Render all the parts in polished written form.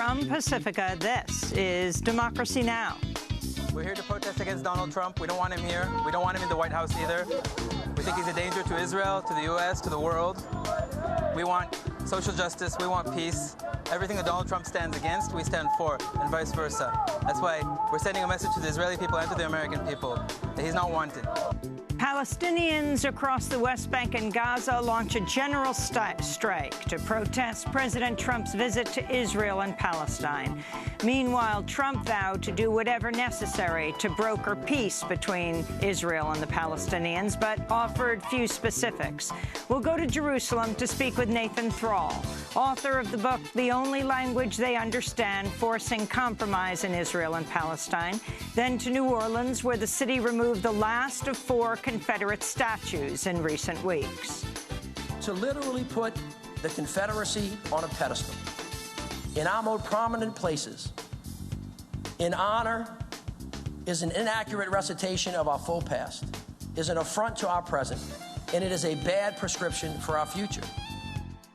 From Pacifica, this is Democracy Now! We're here to protest against Donald Trump. We don't want him here. We don't want him in the White House either. We think he's a danger to Israel, to the U.S., to the world. We want social justice. We want peace. Everything that Donald Trump stands against, we stand for, and vice versa. That's why we're sending a message to the Israeli people and to the American people that he's not wanted. Palestinians across the West Bank and Gaza launch a general strike to protest President Trump's visit to Israel and Palestine. Meanwhile, Trump vowed to do whatever necessary to broker peace between Israel and the Palestinians, but offered few specifics. We'll go to Jerusalem to speak with Nathan Thrall, author of the book The Only Language They Understand, Forcing Compromise in Israel and Palestine. Then to New Orleans, where the city removed the last of 4 Confederate statues in recent weeks. To literally put the Confederacy on a pedestal in our most prominent places in honor is an inaccurate recitation of our full past, is an affront to our present, and it is a bad prescription for our future.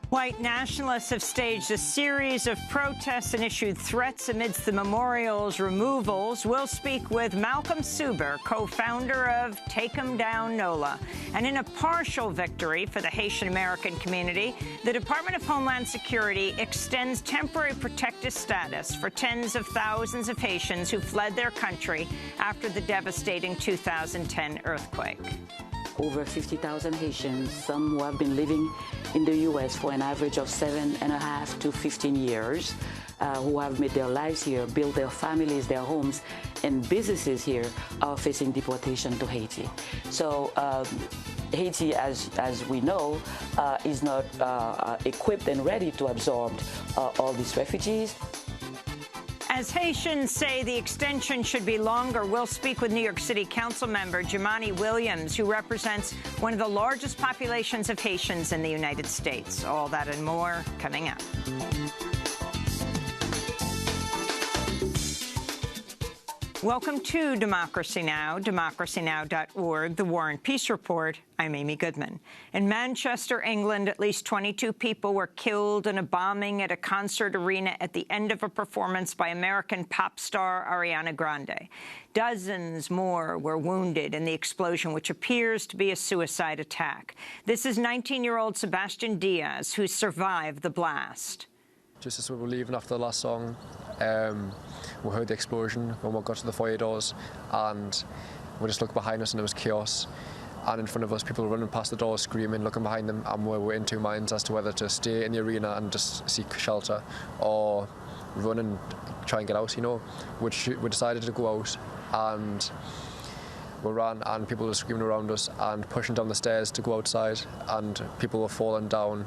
White nationalists have staged a series of protests and issued threats amidst the memorial's removals. We'll speak with Malcolm Suber, co-founder of Take 'Em Down NOLA. And in a partial victory for the Haitian-American community, the Department of Homeland Security extends temporary protective status for tens of thousands of Haitians who fled their country after the devastating 2010 earthquake. Over 50,000 Haitians, some who have been living in the U.S. for an average of 7.5 to 15 years, who have made their lives here, built their families, their homes, and businesses here, are facing deportation to Haiti. So Haiti, as we know, is not equipped and ready to absorb all these refugees. As Haitians say the extension should be longer, we'll speak with New York City Council member Jumaane Williams, who represents one of the largest populations of Haitians in the United States. All that and more coming up. Welcome to Democracy Now!, democracynow.org, the War and Peace Report. I'm Amy Goodman. In Manchester, England, at least 22 people were killed in a bombing at a concert arena at the end of a performance by American pop star Ariana Grande. Dozens more were wounded in the explosion, which appears to be a suicide attack. This is 19-year-old Sebastian Diaz, who survived the blast. Just as we were leaving after the last song, we heard the explosion when we got to the foyer doors, and we just looked behind us and there was chaos. And in front of us, people were running past the doors, screaming, looking behind them, and we were in two minds as to whether to stay in the arena and just seek shelter or run and try and get out, you know. We decided to go out, and we ran, and people were screaming around us and pushing down the stairs to go outside, and people were falling down.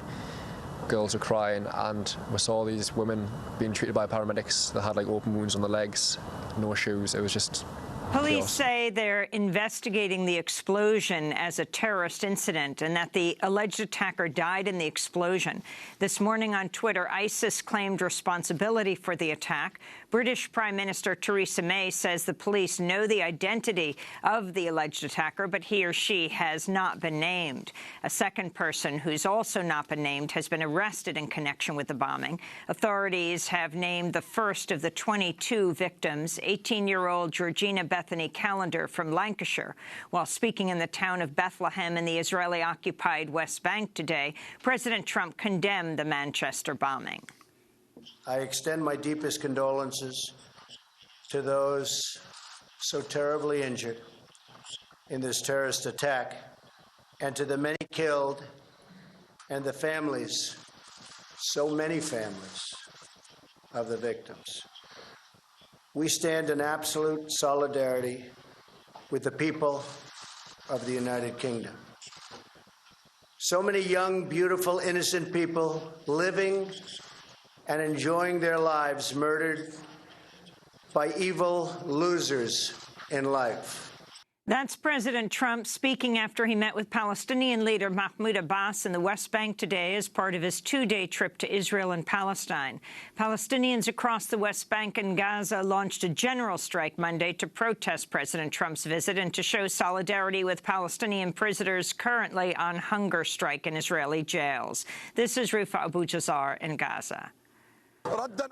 Girls were crying, and we saw these women being treated by paramedics that had like open wounds on the legs, no shoes. It was just Police chaos. say they're investigating the explosion as a terrorist incident and that the alleged attacker died in the explosion. This morning on Twitter, ISIS claimed responsibility for the attack. British Prime Minister Theresa May says the police know the identity of the alleged attacker, but he or she has not been named. A second person, who's also not been named, has been arrested in connection with the bombing. Authorities have named the first of the 22 victims, 18-year-old Georgina Bethany Callender from Lancashire. While speaking in the town of Bethlehem in the Israeli-occupied West Bank today, President Trump condemned the Manchester bombing. I extend my deepest condolences to those so terribly injured in this terrorist attack, and to the many killed and the families, so many families, of the victims. We stand in absolute solidarity with the people of the United Kingdom. So many young, beautiful, innocent people living and enjoying their lives murdered by evil losers in life. That's President Trump speaking after he met with Palestinian leader Mahmoud Abbas in the West Bank today as part of his 2-day trip to Israel and Palestine. Palestinians across the West Bank and Gaza launched a general strike Monday to protest President Trump's visit and to show solidarity with Palestinian prisoners currently on hunger strike in Israeli jails. This is Rufa Abu-Jazar in Gaza.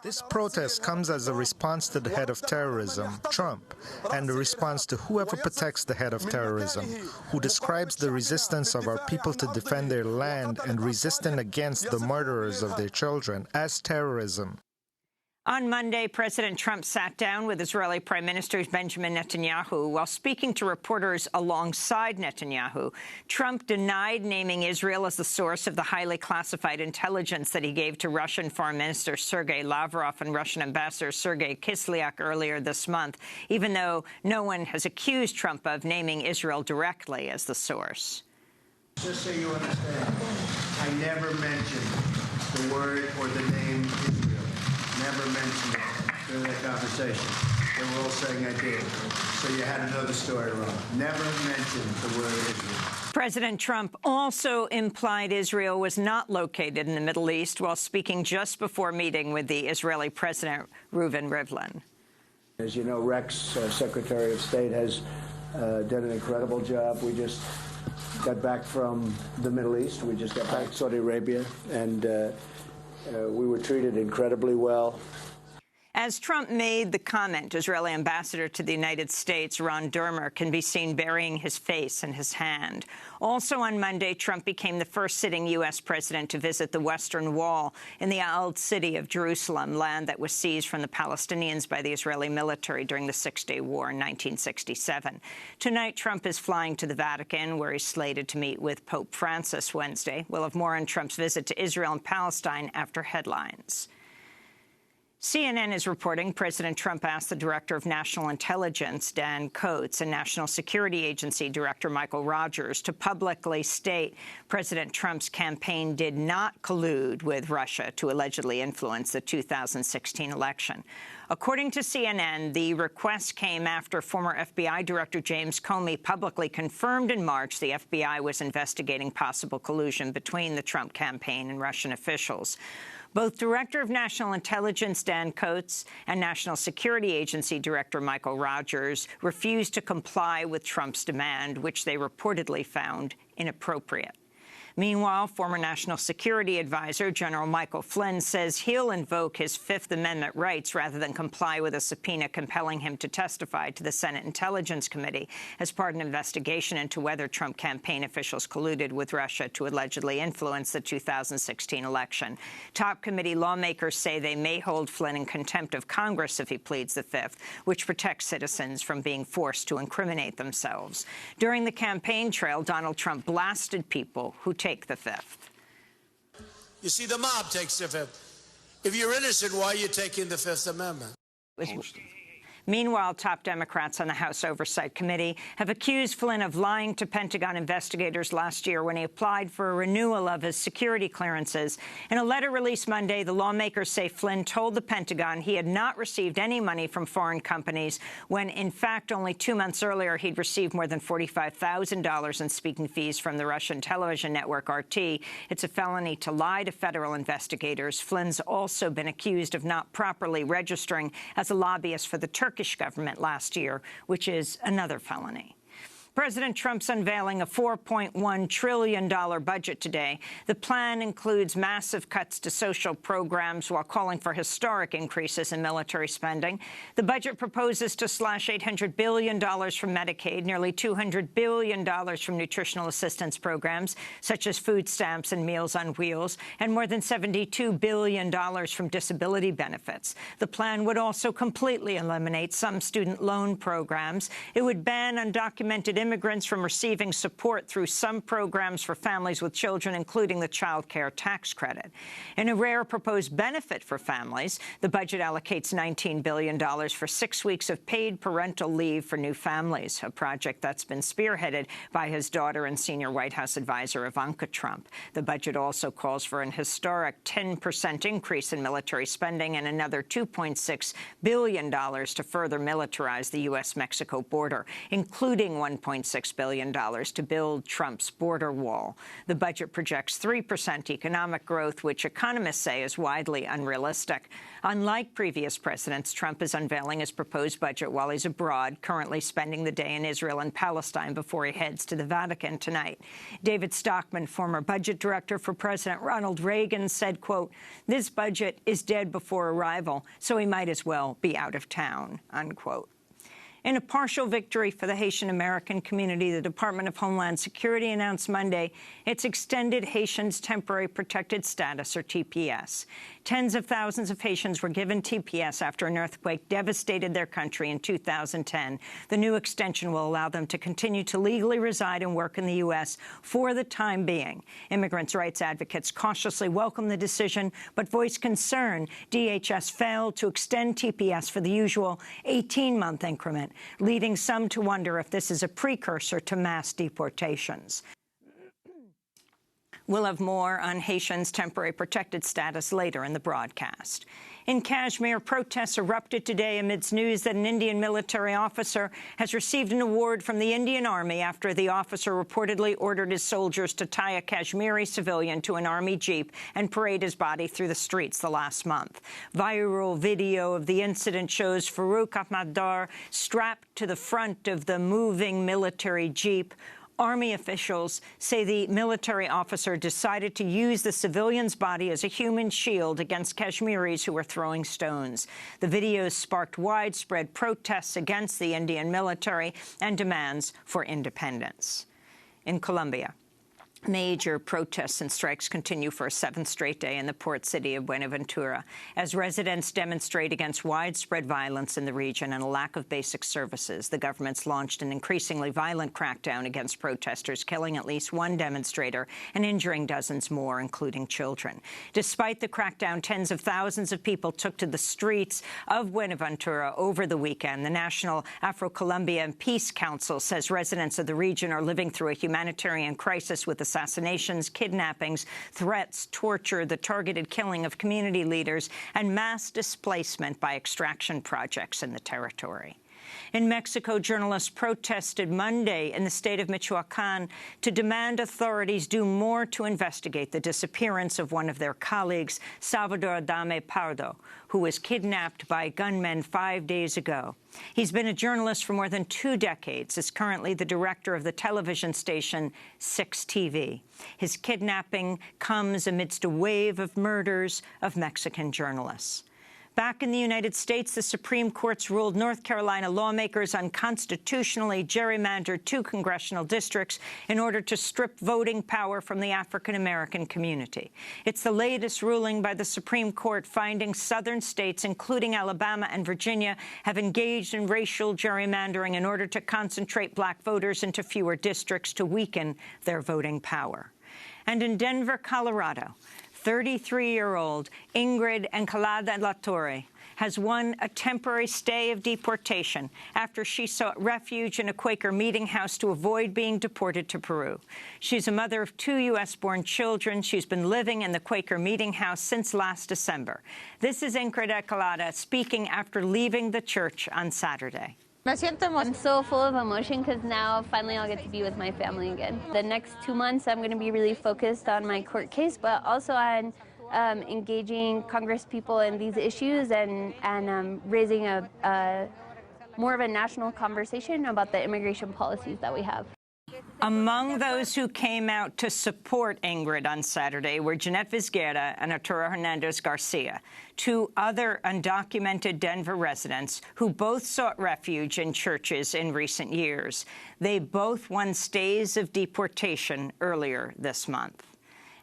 This protest comes as a response to the head of terrorism, Trump, and a response to whoever protects the head of terrorism, who describes the resistance of our people to defend their land and resisting against the murderers of their children as terrorism. On Monday, President Trump sat down with Israeli Prime Minister Benjamin Netanyahu. While speaking to reporters alongside Netanyahu, Trump denied naming Israel as the source of the highly classified intelligence that he gave to Russian Foreign Minister Sergei Lavrov and Russian Ambassador Sergei Kislyak earlier this month, even though no one has accused Trump of naming Israel directly as the source. Just so you understand, I never mentioned the word or the name Israel. Never mentioned it during that conversation. They were all saying I did. So you had to know the story wrong. Never mentioned the word Israel. President Trump also implied Israel was not located in the Middle East while speaking just before meeting with the Israeli President Reuven Rivlin. As you know, Rex, Secretary of State, has done an incredible job. We just got back from the Middle East. We just got back to Saudi Arabia, and we were treated incredibly well. As Trump made the comment, Israeli ambassador to the United States, Ron Dermer, can be seen burying his face in his hand. Also on Monday, Trump became the first sitting U.S. president to visit the Western Wall in the Old City of Jerusalem, land that was seized from the Palestinians by the Israeli military during the Six-Day War in 1967. Tonight, Trump is flying to the Vatican, where he's slated to meet with Pope Francis Wednesday. We'll have more on Trump's visit to Israel and Palestine after headlines. CNN is reporting President Trump asked the Director of National Intelligence, Dan Coats, and National Security Agency Director Michael Rogers to publicly state President Trump's campaign did not collude with Russia to allegedly influence the 2016 election. According to CNN, the request came after former FBI Director James Comey publicly confirmed in March the FBI was investigating possible collusion between the Trump campaign and Russian officials. Both Director of National Intelligence Dan Coats and National Security Agency Director Michael Rogers refused to comply with Trump's demand, which they reportedly found inappropriate. Meanwhile, former National Security Advisor General Michael Flynn says he'll invoke his Fifth Amendment rights rather than comply with a subpoena compelling him to testify to the Senate Intelligence Committee as part of an investigation into whether Trump campaign officials colluded with Russia to allegedly influence the 2016 election. Top committee lawmakers say they may hold Flynn in contempt of Congress if he pleads the Fifth, which protects citizens from being forced to incriminate themselves. During the campaign trail, Donald Trump blasted people who take the Fifth. You see, the mob takes the Fifth. If you're innocent, why are you taking the Fifth Amendment? Meanwhile, top Democrats on the House Oversight Committee have accused Flynn of lying to Pentagon investigators last year when he applied for a renewal of his security clearances. In a letter released Monday, the lawmakers say Flynn told the Pentagon he had not received any money from foreign companies when, in fact, only 2 months earlier he'd received more than $45,000 in speaking fees from the Russian television network RT. It's a felony to lie to federal investigators. Flynn's also been accused of not properly registering as a lobbyist for the Turkish government last year, which is another felony. President Trump's unveiling a $4.1 trillion budget today. The plan includes massive cuts to social programs while calling for historic increases in military spending. The budget proposes to slash $800 billion from Medicaid, nearly $200 billion from nutritional assistance programs, such as food stamps and Meals on Wheels, and more than $72 billion from disability benefits. The plan would also completely eliminate some student loan programs. It would ban undocumented immigrants from receiving support through some programs for families with children, including the child care tax credit. In a rare proposed benefit for families, the budget allocates $19 billion for 6 weeks of paid parental leave for new families, a project that's been spearheaded by his daughter and senior White House advisor Ivanka Trump. The budget also calls for an historic 10% increase in military spending and another $2.6 billion to further militarize the U.S.-Mexico border, including $1.6 $1.6 billion to build Trump's border wall. The budget projects 3% economic growth, which economists say is widely unrealistic. Unlike previous presidents, Trump is unveiling his proposed budget while he's abroad, currently spending the day in Israel and Palestine before he heads to the Vatican tonight. David Stockman, former budget director for President Ronald Reagan, said, quote, "This budget is dead before arrival, so he might as well be out of town," unquote. In a partial victory for the Haitian-American community, the Department of Homeland Security announced Monday it's extended Haitians' temporary protected status, or TPS. Tens of thousands of Haitians were given TPS after an earthquake devastated their country in 2010. The new extension will allow them to continue to legally reside and work in the U.S. for the time being. Immigrants' rights advocates cautiously welcome the decision, but voice concern DHS failed to extend TPS for the usual 18-month increment, leading some to wonder if this is a precursor to mass deportations. We'll have more on Haitians' temporary protected status later in the broadcast. In Kashmir, protests erupted today amidst news that an Indian military officer has received an award from the Indian Army after the officer reportedly ordered his soldiers to tie a Kashmiri civilian to an army jeep and parade his body through the streets the last month. Viral video of the incident shows Farooq Ahmad Dar strapped to the front of the moving military jeep. Army officials say the military officer decided to use the civilian's body as a human shield against Kashmiris who were throwing stones. The videos sparked widespread protests against the Indian military and demands for independence. In Colombia, major protests and strikes continue for a seventh straight day in the port city of Buenaventura as residents demonstrate against widespread violence in the region and a lack of basic services. The government's launched an increasingly violent crackdown against protesters, killing at least one demonstrator and injuring dozens more, including children. Despite the crackdown, tens of thousands of people took to the streets of Buenaventura over the weekend. The National Afro-Colombian Peace Council says residents of the region are living through a humanitarian crisis with assassinations, kidnappings, threats, torture, the targeted killing of community leaders, and mass displacement by extraction projects in the territory. In Mexico, journalists protested Monday in the state of Michoacán to demand authorities do more to investigate the disappearance of one of their colleagues, Salvador Adame Pardo, who was kidnapped by gunmen 5 days ago. He's been a journalist for more than 2 decades, is currently the director of the television station 6TV. His kidnapping comes amidst a wave of murders of Mexican journalists. Back in the United States, the Supreme Court's ruled North Carolina lawmakers unconstitutionally gerrymandered 2 congressional districts in order to strip voting power from the African-American community. It's the latest ruling by the Supreme Court finding southern states, including Alabama and Virginia, have engaged in racial gerrymandering in order to concentrate black voters into fewer districts to weaken their voting power. And in Denver, Colorado, 33-year-old Ingrid Encalada La Torre has won a temporary stay of deportation after she sought refuge in a Quaker meeting house to avoid being deported to Peru. She's a mother of 2 U.S.-born children. She's been living in the Quaker meeting house since last December. This is Ingrid Encalada speaking after leaving the church on Saturday. I'm so full of emotion because now finally I'll get to be with my family again. The next 2 months I'm going to be really focused on my court case, but also on engaging Congress people in these issues and raising more of a national conversation about the immigration policies that we have. Among those who came out to support Ingrid on Saturday were Jeanette Vizquera and Arturo Hernandez-Garcia, 2 other undocumented Denver residents who both sought refuge in churches in recent years. They both won stays of deportation earlier this month.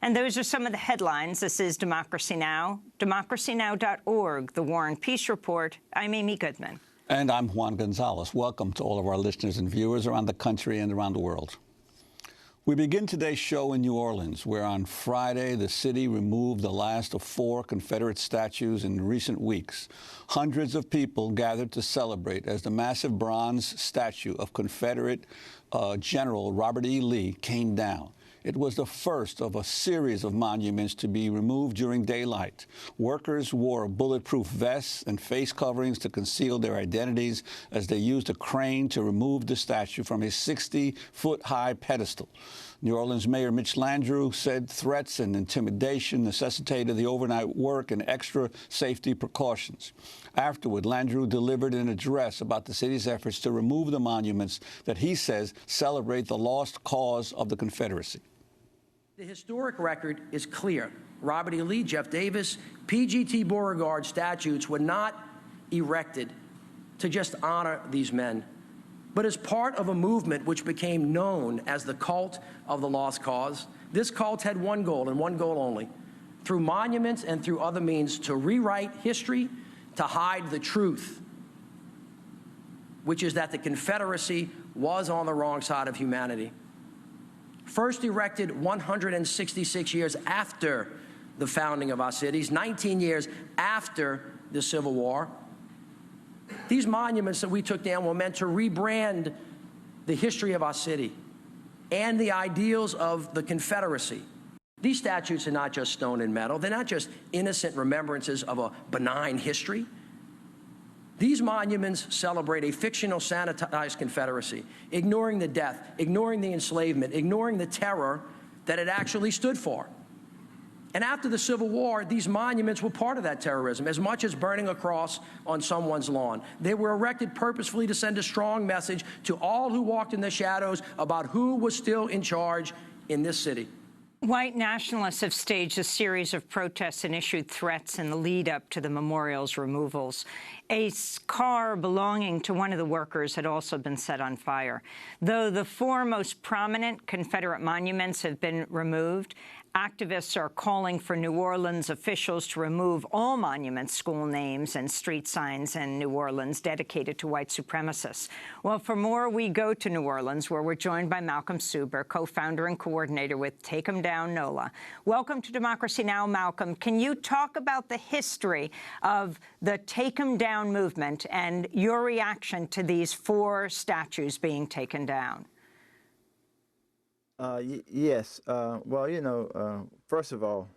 And those are some of the headlines. This is Democracy Now!, democracynow.org, The War and Peace Report. I'm Amy Goodman. And I'm Juan Gonzalez. Welcome to all of our listeners and viewers around the country and around the world. We begin today's show in New Orleans, where on Friday the city removed the last of 4 Confederate statues in recent weeks. Hundreds of people gathered to celebrate as the massive bronze statue of Confederate General Robert E. Lee came down. It was the first of a series of monuments to be removed during daylight. Workers wore bulletproof vests and face coverings to conceal their identities as they used a crane to remove the statue from a 60-foot-high pedestal. New Orleans Mayor Mitch Landrieu said threats and intimidation necessitated the overnight work and extra safety precautions. Afterward, Landrieu delivered an address about the city's efforts to remove the monuments that he says celebrate the lost cause of the Confederacy. The historic record is clear. Robert E. Lee, Jeff Davis, P.G.T. Beauregard statues were not erected to just honor these men, but as part of a movement which became known as the cult of the lost cause. This cult had one goal and one goal only, through monuments and through other means, to rewrite history, to hide the truth, which is that the Confederacy was on the wrong side of humanity. First erected 166 years after the founding of our cities, 19 years after the Civil War, these monuments that we took down were meant to rebrand the history of our city and the ideals of the Confederacy. These statues are not just stone and metal. They're not just innocent remembrances of a benign history. These monuments celebrate a fictional, sanitized Confederacy, ignoring the death, ignoring the enslavement, ignoring the terror that it actually stood for. And after the Civil War, these monuments were part of that terrorism, as much as burning a cross on someone's lawn. They were erected purposefully to send a strong message to all who walked in the shadows about who was still in charge in this city. White nationalists have staged a series of protests and issued threats in the lead-up to the memorial's removals. A car belonging to one of the workers had also been set on fire. Though the four most prominent Confederate monuments have been removed, activists are calling for New Orleans officials to remove all monuments, school names, and street signs in New Orleans dedicated to white supremacists. Well, for more, we go to New Orleans, where we're joined by Malcolm Suber, co-founder and coordinator with Take 'Em Down NOLA. Welcome to Democracy Now!, Malcolm. Can you talk about the history of the Take 'Em Down movement and your reaction to these four statues being taken down? Yes. Well, you know, first of all,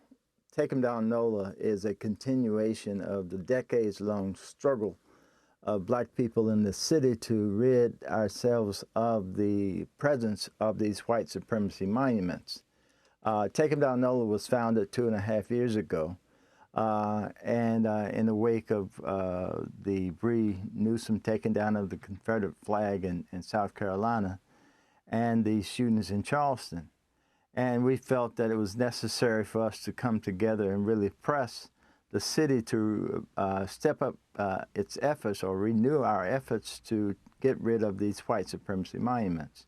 Take 'Em Down NOLA is a continuation of the decades-long struggle of black people in the city to rid ourselves of the presence of these white supremacy monuments. Take 'Em Down NOLA was founded 2.5 years ago, and in the wake of the Bree Newsom taking down of the Confederate flag in South Carolina, and the shootings in Charleston. And we felt that it was necessary for us to come together and really press the city to step up its efforts or renew our efforts to get rid of these white supremacy monuments.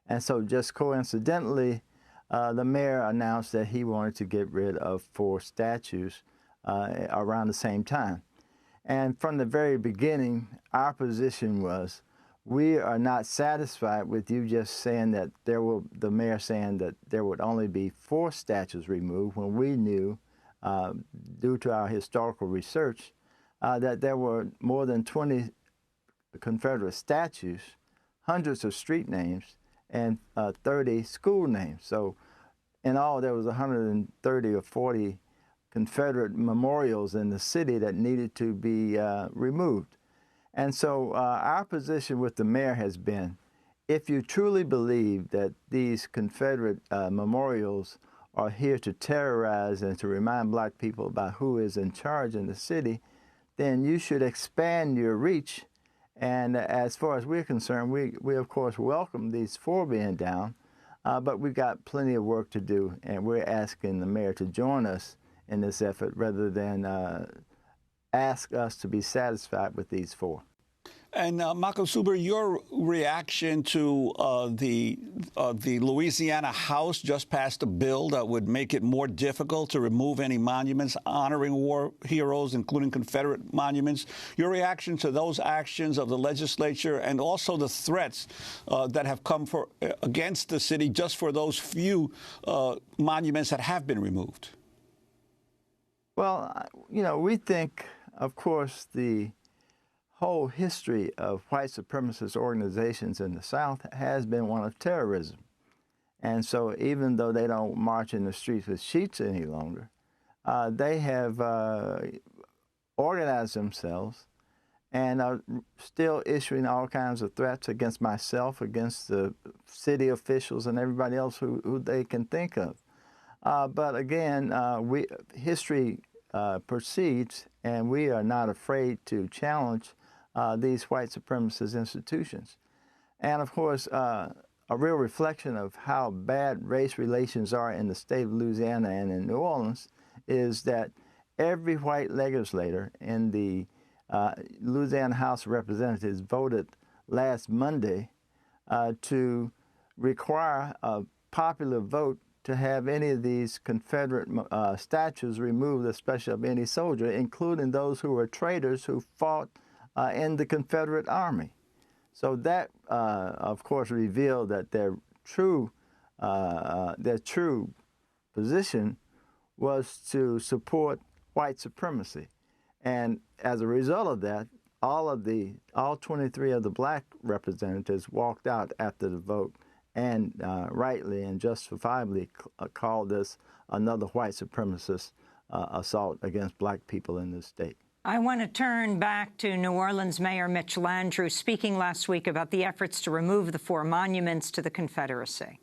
And so just coincidentally, the mayor announced that he wanted to get rid of 4 statues around the same time. And from the very beginning, our position was, we are not satisfied with you just saying that the mayor saying that there would only be 4 statues removed, when we knew, due to our historical research, that there were more than 20 Confederate statues, hundreds of street names, and 30 school names. So in all, there was 130 or 40 Confederate memorials in the city that needed to be removed. And so our position with the mayor has been, if you truly believe that these Confederate memorials are here to terrorize and to remind black people about who is in charge in the city, then you should expand your reach. And as far as we're concerned, we of course welcome these 4 being down, but we've got plenty of work to do, and we're asking the mayor to join us in this effort rather than ask us to be satisfied with these 4. And Malcolm Suber, your reaction to the Louisiana House just passed a bill that would make it more difficult to remove any monuments honoring war heroes, including Confederate monuments. Your reaction to those actions of the legislature and also the threats that have come against the city just for those few monuments that have been removed? Well, you know, we think, of course, the whole history of white supremacist organizations in the South has been one of terrorism. And so even though they don't march in the streets with sheets any longer, they have organized themselves and are still issuing all kinds of threats against myself, against the city officials and everybody else who they can think of. But again, history proceeds, and we are not afraid to challenge these white supremacist institutions. And of course, a real reflection of how bad race relations are in the state of Louisiana and in New Orleans is that every white legislator in the Louisiana House of Representatives voted last Monday to require a popular vote to have any of these Confederate statues removed, especially of any soldier, including those who were traitors who fought in the Confederate Army. So that, of course, revealed that their true position was to support white supremacy. And as a result of that, all 23 of the black representatives walked out after the vote and rightly and justifiably called this another white supremacist assault against black people in this state. I want to turn back to New Orleans Mayor Mitch Landrieu speaking last week about the efforts to remove the 4 monuments to the Confederacy.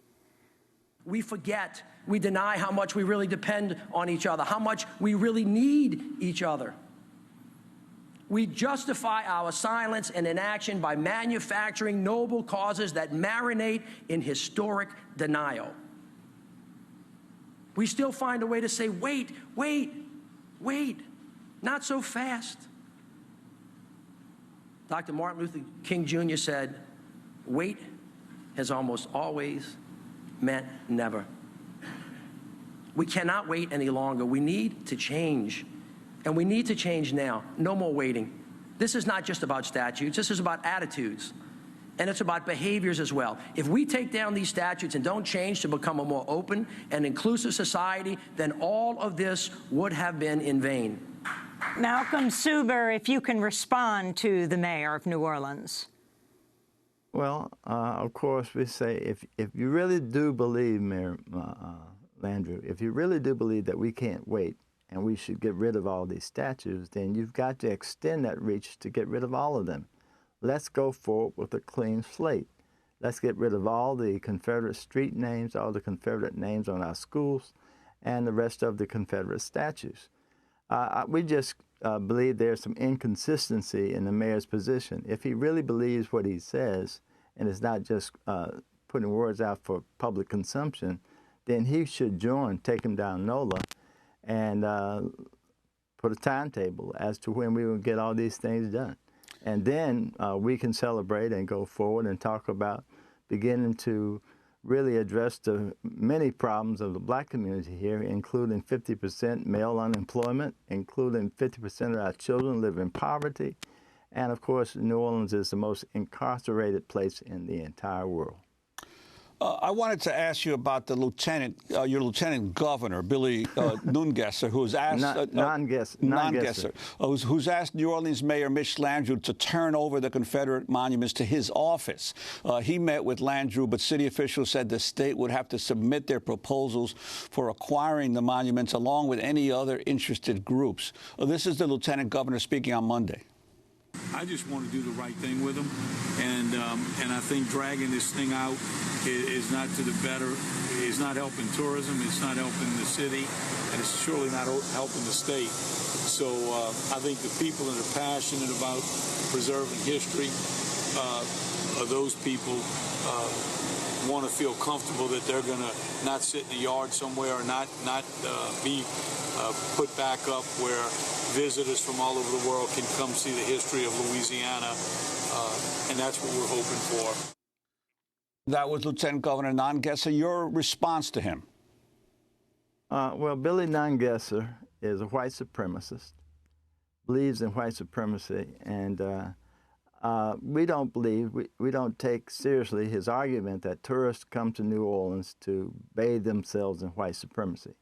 We forget, we deny how much we really depend on each other, how much we really need each other. We justify our silence and inaction by manufacturing noble causes that marinate in historic denial. We still find a way to say, wait, not so fast. Dr. Martin Luther King Jr. said, wait has almost always meant never. We cannot wait any longer. We need to change. And we need to change now. No more waiting. This is not just about statutes. This is about attitudes. And it's about behaviors as well. If we take down these statutes and don't change to become a more open and inclusive society, then all of this would have been in vain. Malcolm Suber, if you can respond to the mayor of New Orleans. Well, of course, we say if you really do believe, Mayor Landrieu, if you really do believe that we can't wait, and we should get rid of all these statues, then you've got to extend that reach to get rid of all of them. Let's go forward with a clean slate. Let's get rid of all the Confederate street names, all the Confederate names on our schools, and the rest of the Confederate statues. We just believe there's some inconsistency in the mayor's position. If he really believes what he says, and is not just putting words out for public consumption, then he should join Take Him Down NOLA and put a timetable as to when we will get all these things done. And then we can celebrate and go forward and talk about beginning to really address the many problems of the black community here, including 50% male unemployment, including 50% of our children live in poverty. And of course, New Orleans is the most incarcerated place in the entire world. I wanted to ask you about the your lieutenant governor, Billy Nungesser, who's asked who's asked New Orleans Mayor Mitch Landrieu to turn over the Confederate monuments to his office. He met with Landrieu, but city officials said the state would have to submit their proposals for acquiring the monuments along with any other interested groups. This is the lieutenant governor speaking on Monday. I just want to do the right thing with them, and I think dragging this thing out is not to the better. It's not helping tourism. It's not helping the city, and it's surely not helping the state. So I think the people that are passionate about preserving history, those people want to feel comfortable that they're going to not sit in a yard somewhere or not be put back up where visitors from all over the world can come see the history of Louisiana, and that's what we're hoping for. That was Lieutenant Governor Nungesser. Your response to him? Well, Billy Nungesser is a white supremacist, believes in white supremacy, and we don't take seriously his argument that tourists come to New Orleans to bathe themselves in white supremacy.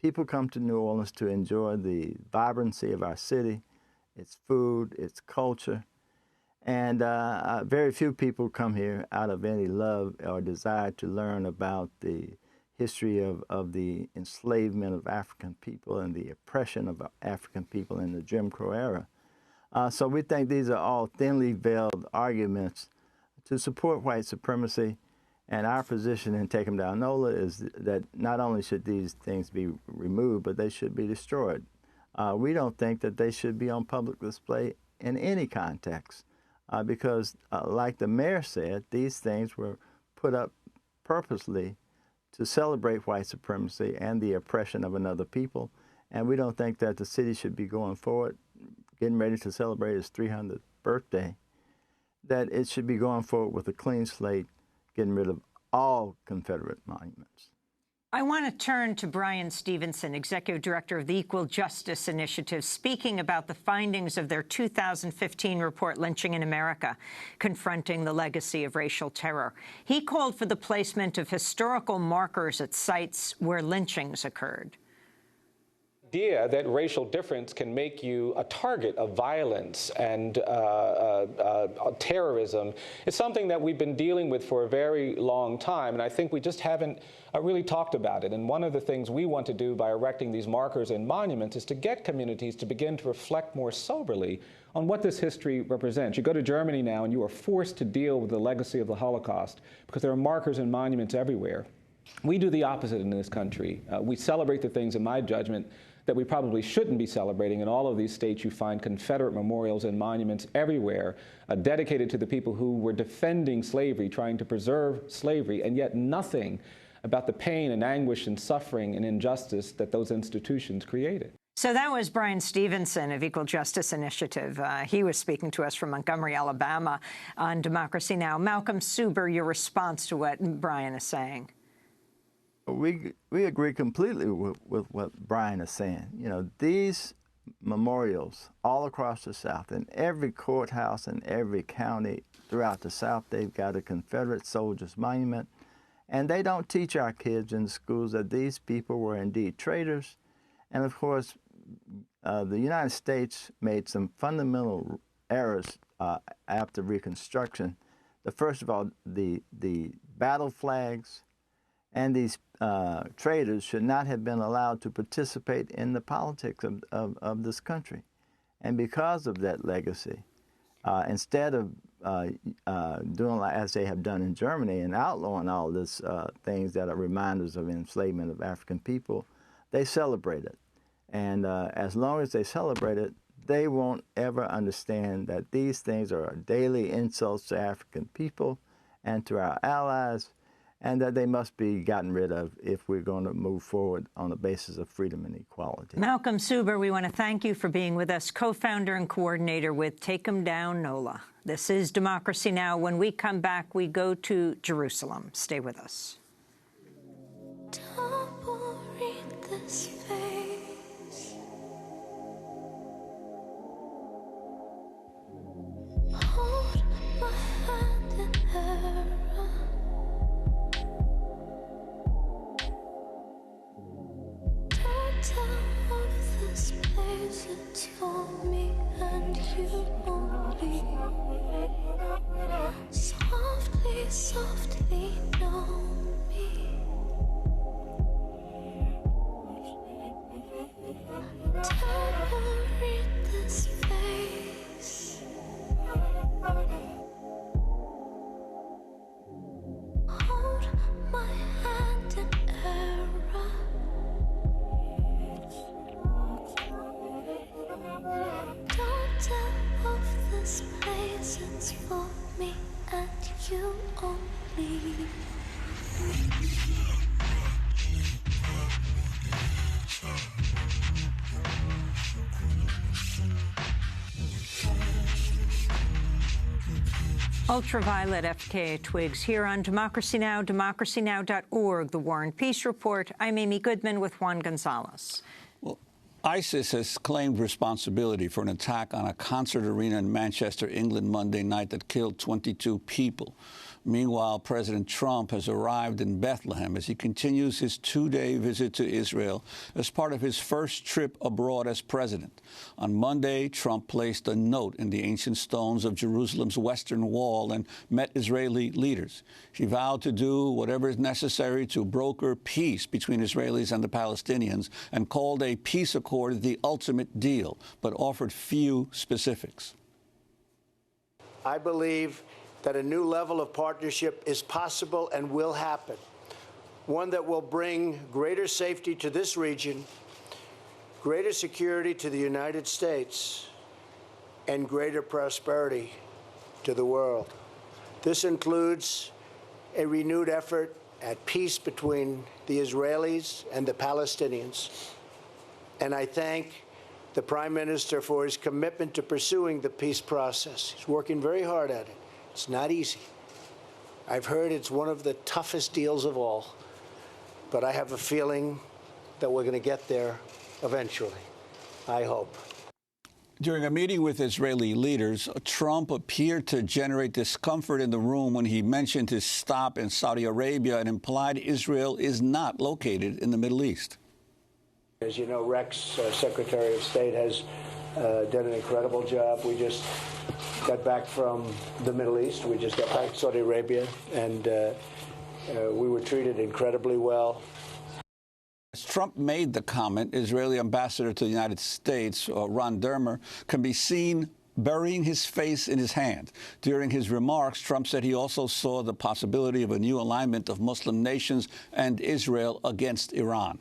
People come to New Orleans to enjoy the vibrancy of our city, its food, its culture, And very few people come here out of any love or desire to learn about the history of the enslavement of African people and the oppression of African people in the Jim Crow era. So we think these are all thinly veiled arguments to support white supremacy. And our position in Take 'em Down NOLA is that not only should these things be removed, but they should be destroyed. We don't think that they should be on public display in any context because, like the mayor said, these things were put up purposely to celebrate white supremacy and the oppression of another people. And we don't think that the city should be going forward, getting ready to celebrate its 300th birthday, that it should be going forward with a clean slate, getting rid of all Confederate monuments. I want to turn to Bryan Stevenson, Executive Director of the Equal Justice Initiative, speaking about the findings of their 2015 report, Lynching in America, Confronting the Legacy of Racial Terror. He called for the placement of historical markers at sites where lynchings occurred. Idea that racial difference can make you a target of violence and terrorism is something that we've been dealing with for a very long time, and I think we just haven't really talked about it. And one of the things we want to do by erecting these markers and monuments is to get communities to begin to reflect more soberly on what this history represents. You go to Germany now and you are forced to deal with the legacy of the Holocaust because there are markers and monuments everywhere. We do the opposite in this country. We celebrate the things, in my judgment, that we probably shouldn't be celebrating. In all of these states, you find Confederate memorials and monuments everywhere dedicated to the people who were defending slavery, trying to preserve slavery, and yet nothing about the pain and anguish and suffering and injustice that those institutions created. So that was Bryan Stevenson of Equal Justice Initiative. He was speaking to us from Montgomery, Alabama on Democracy Now! Malcolm Suber, your response to what Bryan is saying. We agree completely with what Bryan is saying. You know, these memorials all across the South, in every courthouse in every county throughout the South, they've got a Confederate soldiers monument. And they don't teach our kids in schools that these people were indeed traitors. And of course, the United States made some fundamental errors after Reconstruction. First of all, the battle flags and these traitors should not have been allowed to participate in the politics of this country. And because of that legacy, instead of doing as they have done in Germany and outlawing all these things that are reminders of enslavement of African people, they celebrate it. And as long as they celebrate it, they won't ever understand that these things are daily insults to African people and to our allies, and that they must be gotten rid of if we're going to move forward on the basis of freedom and equality. Malcolm Suber, we want to thank you for being with us, co-founder and coordinator with Take 'em Down NOLA. This is Democracy Now! When we come back, we go to Jerusalem. Stay with us. Double read this face. Hold my hand in error. Of this place, it's for me and you only. Softly, softly know me. Don't read this face. Hold my hand in error. Don't tell of this place, it's for me and you only. Ultraviolet FKA Twigs here on Democracy Now!, democracynow.org, The War and Peace Report. I'm Amy Goodman with Juan Gonzalez. Well, ISIS has claimed responsibility for an attack on a concert arena in Manchester, England, Monday night that killed 22 people. Meanwhile, President Trump has arrived in Bethlehem as he continues his two-day visit to Israel as part of his first trip abroad as president. On Monday, Trump placed a note in the ancient stones of Jerusalem's Western Wall and met Israeli leaders. He vowed to do whatever is necessary to broker peace between Israelis and the Palestinians and called a peace accord the ultimate deal, but offered few specifics. I believe that a new level of partnership is possible and will happen, one that will bring greater safety to this region, greater security to the United States, and greater prosperity to the world. This includes a renewed effort at peace between the Israelis and the Palestinians. And I thank the Prime Minister for his commitment to pursuing the peace process. He's working very hard at it. It's not easy. I've heard it's one of the toughest deals of all, but I have a feeling that we're going to get there eventually. I hope. During a meeting with Israeli leaders, Trump appeared to generate discomfort in the room when he mentioned his stop in Saudi Arabia and implied Israel is not located in the Middle East. As you know, Rex, Secretary of State, has done an incredible job. We just got back from the Middle East. We just got back to Saudi Arabia, and we were treated incredibly well. As Trump made the comment, Israeli ambassador to the United States, Ron Dermer, can be seen burying his face in his hand. During his remarks, Trump said he also saw the possibility of a new alignment of Muslim nations and Israel against Iran.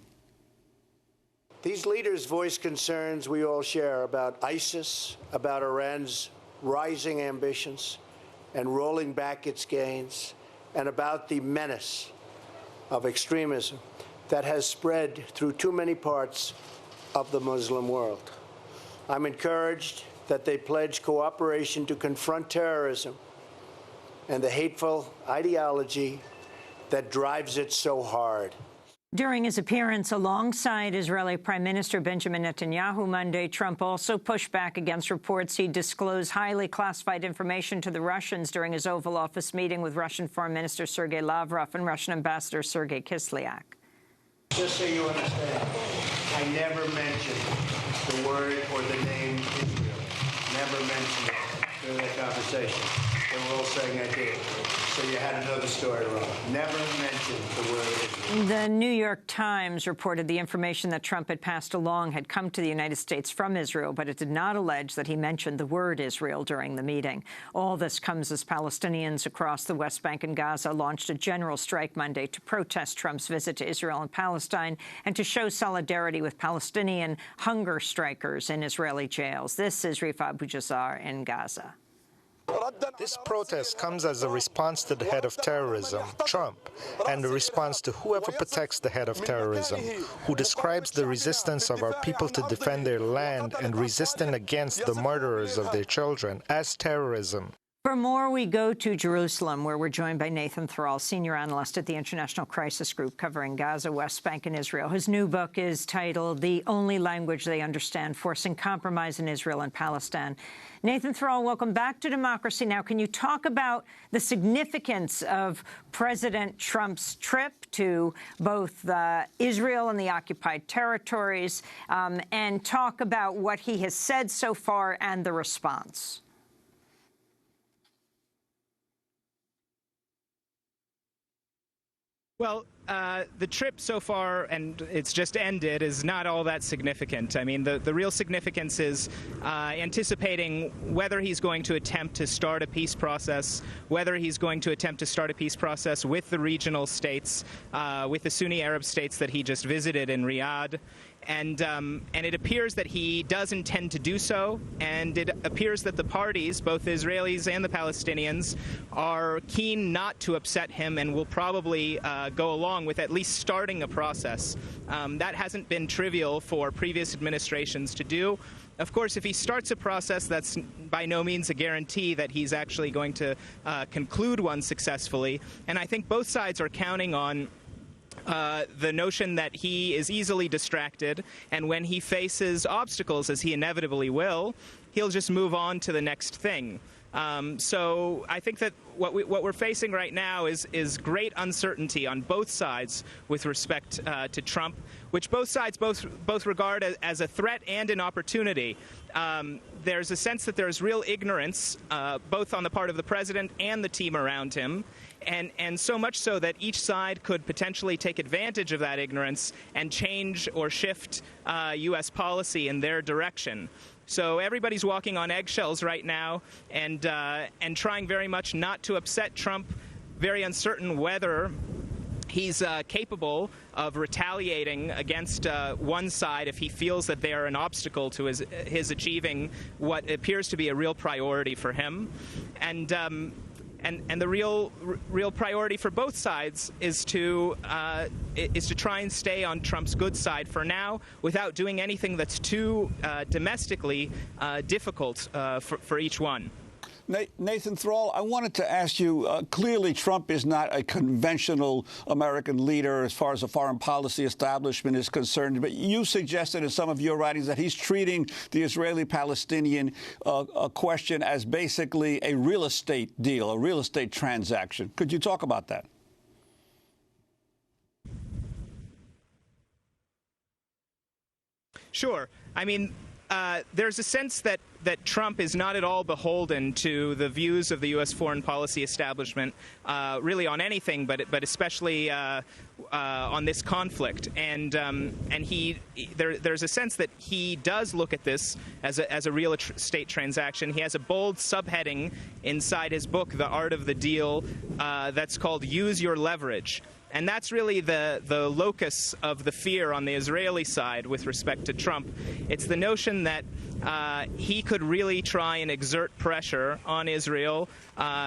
These leaders voiced concerns we all share about ISIS, about Iran's rising ambitions and rolling back its gains, and about the menace of extremism that has spread through too many parts of the Muslim world. I'm encouraged that they pledge cooperation to confront terrorism and the hateful ideology that drives it so hard. During his appearance alongside Israeli Prime Minister Benjamin Netanyahu Monday, Trump also pushed back against reports he disclosed highly classified information to the Russians during his Oval Office meeting with Russian Foreign Minister Sergei Lavrov and Russian Ambassador Sergei Kislyak. Just so you understand, I never mentioned the word or the name Israel. Never mentioned it during that conversation. They were all saying I did. So you had to know the story wrong. Never mentioned the word Israel. The New York Times reported the information that Trump had passed along had come to the United States from Israel, but it did not allege that he mentioned the word Israel during the meeting. All this comes as Palestinians across the West Bank and Gaza launched a general strike Monday to protest Trump's visit to Israel and Palestine and to show solidarity with Palestinian hunger strikers in Israeli jails. This is Rif Abu Jazzar in Gaza. This protest comes as a response to the head of terrorism, Trump, and a response to whoever protects the head of terrorism, who describes the resistance of our people to defend their land and resisting against the murderers of their children as terrorism. For more, we go to Jerusalem, where we're joined by Nathan Thrall, senior analyst at the International Crisis Group covering Gaza, West Bank, and Israel. His new book is titled The Only Language They Understand, Forcing Compromise in Israel and Palestine. Nathan Thrall, welcome back to Democracy Now! Can you talk about the significance of President Trump's trip to both Israel and the occupied territories, and talk about what he has said so far and the response? Well, the trip so far, and it's just ended, is not all that significant. I mean, the real significance is anticipating whether he's going to attempt to start a peace process, whether he's going to attempt to start a peace process with the regional states, with the Sunni Arab states that he just visited in Riyadh. And it appears that he does intend to do so, and it appears that the parties, both the Israelis and the Palestinians, are keen not to upset him and will probably go along with at least starting a process. That hasn't been trivial for previous administrations to do. Of course, if he starts a process, that's by no means a guarantee that he's actually going to conclude one successfully. And I think both sides are counting on the notion that he is easily distracted, and when he faces obstacles, as he inevitably will, he'll just move on to the next thing. So I think that what we're facing right now is great uncertainty on both sides with respect to Trump, which both sides both regard as a threat and an opportunity. There's a sense that there's real ignorance, both on the part of the president and the team around him, and so much so that each side could potentially take advantage of that ignorance and change or shift U.S. policy in their direction. So everybody's walking on eggshells right now and trying very much not to upset Trump, very uncertain whether he's capable of retaliating against one side if he feels that they are an obstacle to his achieving what appears to be a real priority for him. And the real priority for both sides is to try and stay on Trump's good side for now, without doing anything that's too domestically difficult for each one. Nathan Thrall, I wanted to ask you, clearly Trump is not a conventional American leader as far as the foreign policy establishment is concerned, but you suggested in some of your writings that he's treating the Israeli-Palestinian question as basically a real estate deal, a real estate transaction. Could you talk about that? Sure. I mean, there's a sense that Trump is not at all beholden to the views of the U.S. foreign policy establishment, really on anything, but especially on this conflict. And there's a sense that he does look at this as a real estate transaction. He has a bold subheading inside his book, The Art of the Deal, that's called "Use Your Leverage." And that's really the locus of the fear on the Israeli side with respect to Trump. It's the notion that he could really try and exert pressure on Israel,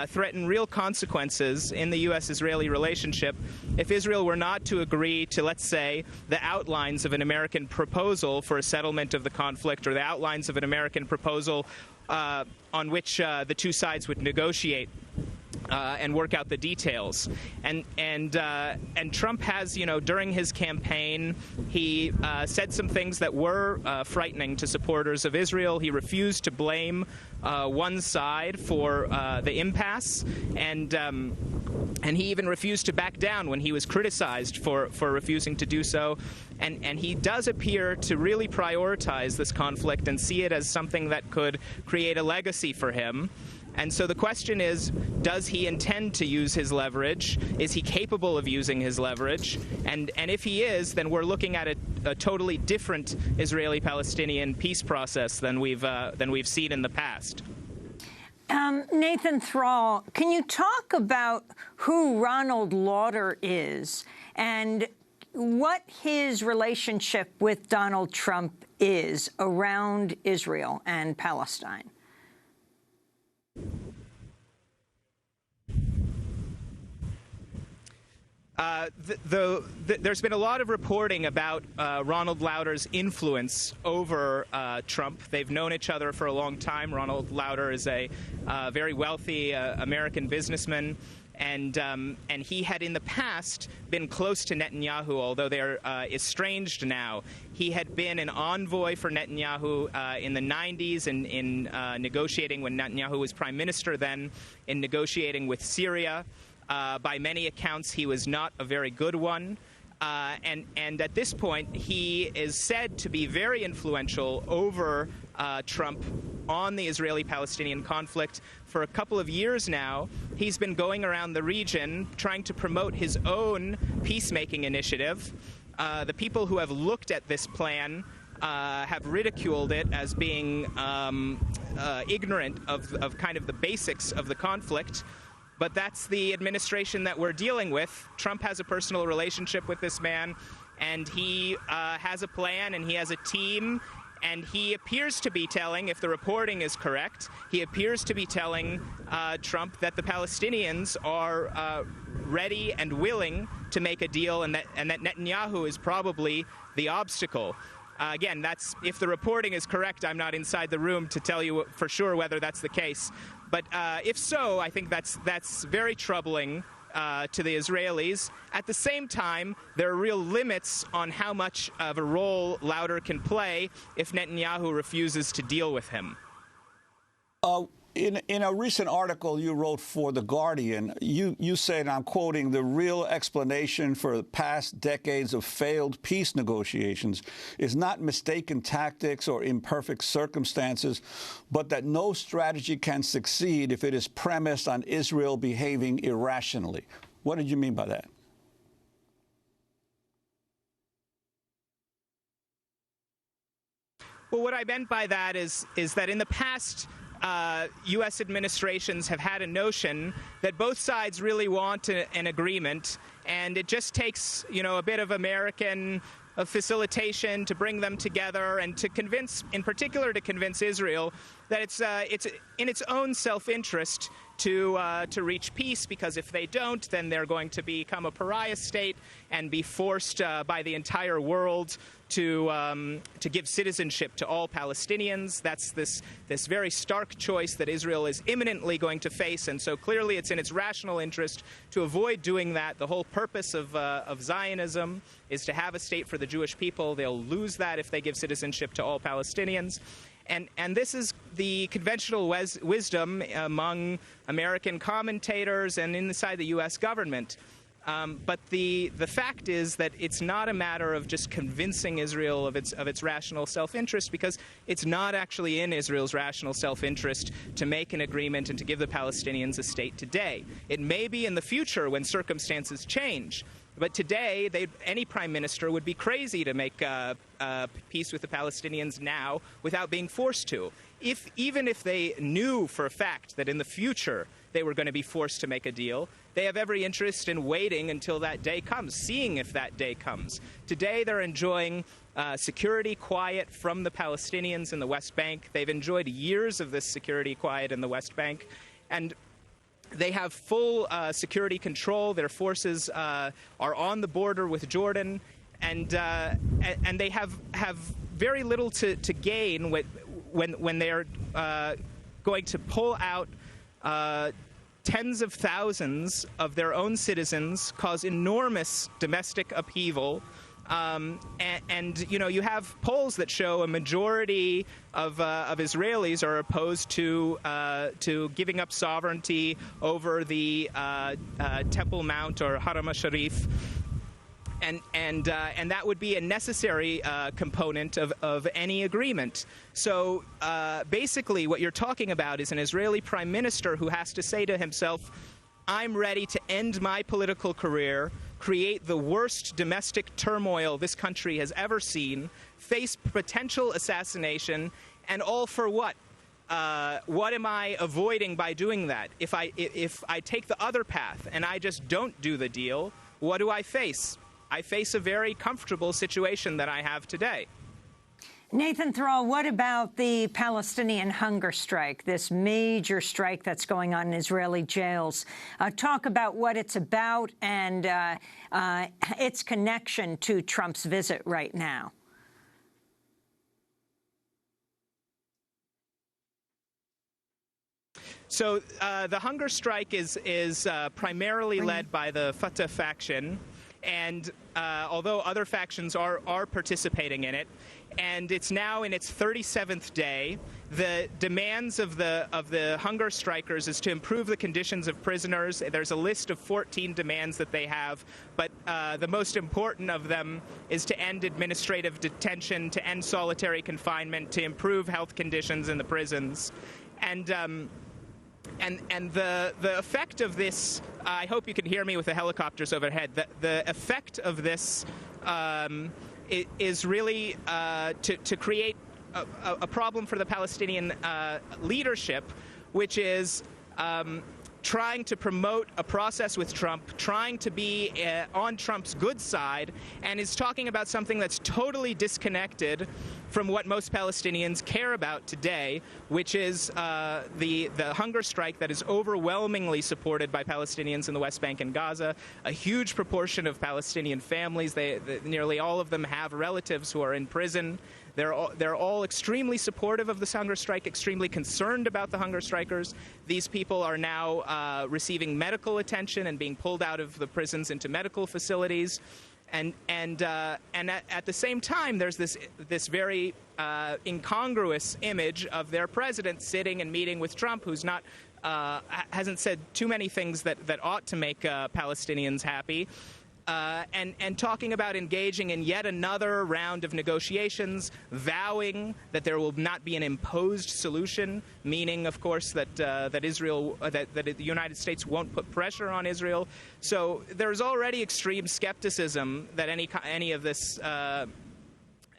threaten real consequences in the U.S.-Israeli relationship if Israel were not to agree to, let's say, the outlines of an American proposal for a settlement of the conflict, or the outlines of an American proposal on which the two sides would negotiate and work out the details. And Trump has, during his campaign, he said some things that were frightening to supporters of Israel. He refused to blame one side for the impasse, and he even refused to back down when he was criticized for refusing to do so. And he does appear to really prioritize this conflict and see it as something that could create a legacy for him. And so the question is, does he intend to use his leverage? Is he capable of using his leverage? And if he is, then we're looking at a totally different Israeli-Palestinian peace process than we've seen in the past. Nathan Thrall, can you talk about who Ronald Lauder is and what his relationship with Donald Trump is around Israel and Palestine? There's been a lot of reporting about Ronald Lauder's influence over Trump. They've known each other for a long time. Ronald Lauder is a very wealthy American businessman, and he had in the past been close to Netanyahu, although they're estranged now. He had been an envoy for Netanyahu in the 90s in negotiating, when Netanyahu was prime minister then, in negotiating with Syria. By many accounts, he was not a very good one. And at this point, he is said to be very influential over Trump on the Israeli-Palestinian conflict. For a couple of years now, he's been going around the region trying to promote his own peacemaking initiative. The people who have looked at this plan have ridiculed it as being ignorant of kind of the basics of the conflict. But that's the administration that we're dealing with. Trump has a personal relationship with this man, and he has a plan, and he has a team, and he appears to be telling, if the reporting is correct, he appears to be telling Trump that the Palestinians are ready and willing to make a deal, and that Netanyahu is probably the obstacle. Again, that's, if the reporting is correct, I'm not inside the room to tell you for sure whether that's the case. But if so, I think that's very troubling to the Israelis. At the same time, there are real limits on how much of a role Lauder can play if Netanyahu refuses to deal with him. In a recent article you wrote for The Guardian, you said, and I'm quoting, the real explanation for past decades of failed peace negotiations is not mistaken tactics or imperfect circumstances, but that no strategy can succeed if it is premised on Israel behaving irrationally. What did you mean by that? Well, what I meant by that is that in the past, U.S. administrations have had a notion that both sides really want an agreement, and it just takes, a bit of American facilitation to bring them together and to convince, in particular, to convince Israel that it's in its own self-interest to reach peace, because if they don't, then they're going to become a pariah state and be forced by the entire world to give citizenship to all Palestinians. That's this very stark choice that Israel is imminently going to face, and so clearly it's in its rational interest to avoid doing that. The whole purpose of Zionism is to have a state for the Jewish people. They'll lose that if they give citizenship to all Palestinians. And this is the conventional wisdom among American commentators and inside the U.S. government. But the fact is that it's not a matter of just convincing Israel of its rational self-interest, because it's not actually in Israel's rational self-interest to make an agreement and to give the Palestinians a state today. It may be in the future when circumstances change. But today, any prime minister would be crazy to make peace with the Palestinians now without being forced to. Even if they knew for a fact that in the future they were going to be forced to make a deal, they have every interest in waiting until that day comes, seeing if that day comes. Today, they're enjoying security quiet from the Palestinians in the West Bank. They've enjoyed years of this security quiet in the West Bank. And they have full security control. Their forces are on the border with Jordan, and they have very little to gain when they're going to pull out tens of thousands of their own citizens, cause enormous domestic upheaval. And you have polls that show a majority of Israelis are opposed to giving up sovereignty over the Temple Mount or Haram al-Sharif, and that would be a necessary component of any agreement. So basically, what you're talking about is an Israeli prime minister who has to say to himself, I'm ready to end my political career, create the worst domestic turmoil this country has ever seen, face potential assassination, and all for what? What am I avoiding by doing that? If I take the other path and I just don't do the deal, what do I face? I face a very comfortable situation that I have today. Nathan Thrall, what about the Palestinian hunger strike, this major strike that's going on in Israeli jails? Talk about what it's about and its connection to Trump's visit right now. So the hunger strike is primarily led by the Fatah faction, and although other factions are participating in it, and it's now in its 37th day. The demands of the hunger strikers is to improve the conditions of prisoners. There's a list of 14 demands that they have, but the most important of them is to end administrative detention, to end solitary confinement, to improve health conditions in the prisons. And the effect of this, I hope you can hear me with the helicopters overhead, the effect of this is really to create a problem for the Palestinian leadership, which is trying to promote a process with Trump, trying to be on Trump's good side, and is talking about something that's totally disconnected from what most Palestinians care about today, which is the hunger strike that is overwhelmingly supported by Palestinians in the West Bank and Gaza. A huge proportion of Palestinian families, nearly all of them have relatives who are in prison. They're all extremely supportive of this hunger strike, extremely concerned about the hunger strikers. These people are now receiving medical attention and being pulled out of the prisons into medical facilities. And at the same time, there's this very incongruous image of their president sitting and meeting with Trump, who's not hasn't said too many things that ought to make Palestinians happy. And talking about engaging in yet another round of negotiations, vowing that there will not be an imposed solution, meaning, of course, that the United States won't put pressure on Israel. So there's already extreme skepticism that any of this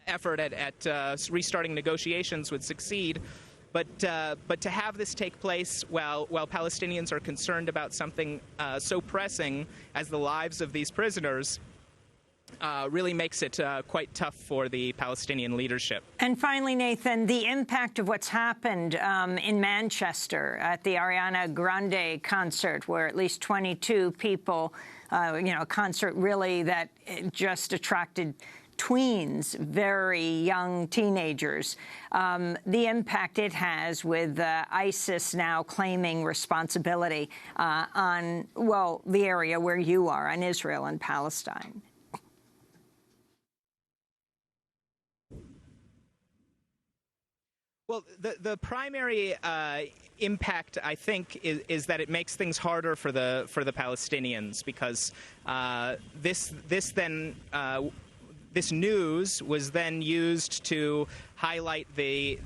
effort at restarting negotiations would succeed. But to have this take place while Palestinians are concerned about something so pressing as the lives of these prisoners really makes it quite tough for the Palestinian leadership. And finally, Nathan, the impact of what's happened in Manchester at the Ariana Grande concert, where at least 22 people, a concert really that just attracted tweens, very young teenagers, the impact it has with ISIS now claiming responsibility on, well, the area where you are, on Israel and Palestine. Well, the primary impact, I think, is that it makes things harder for the Palestinians, because this news was then used to highlight the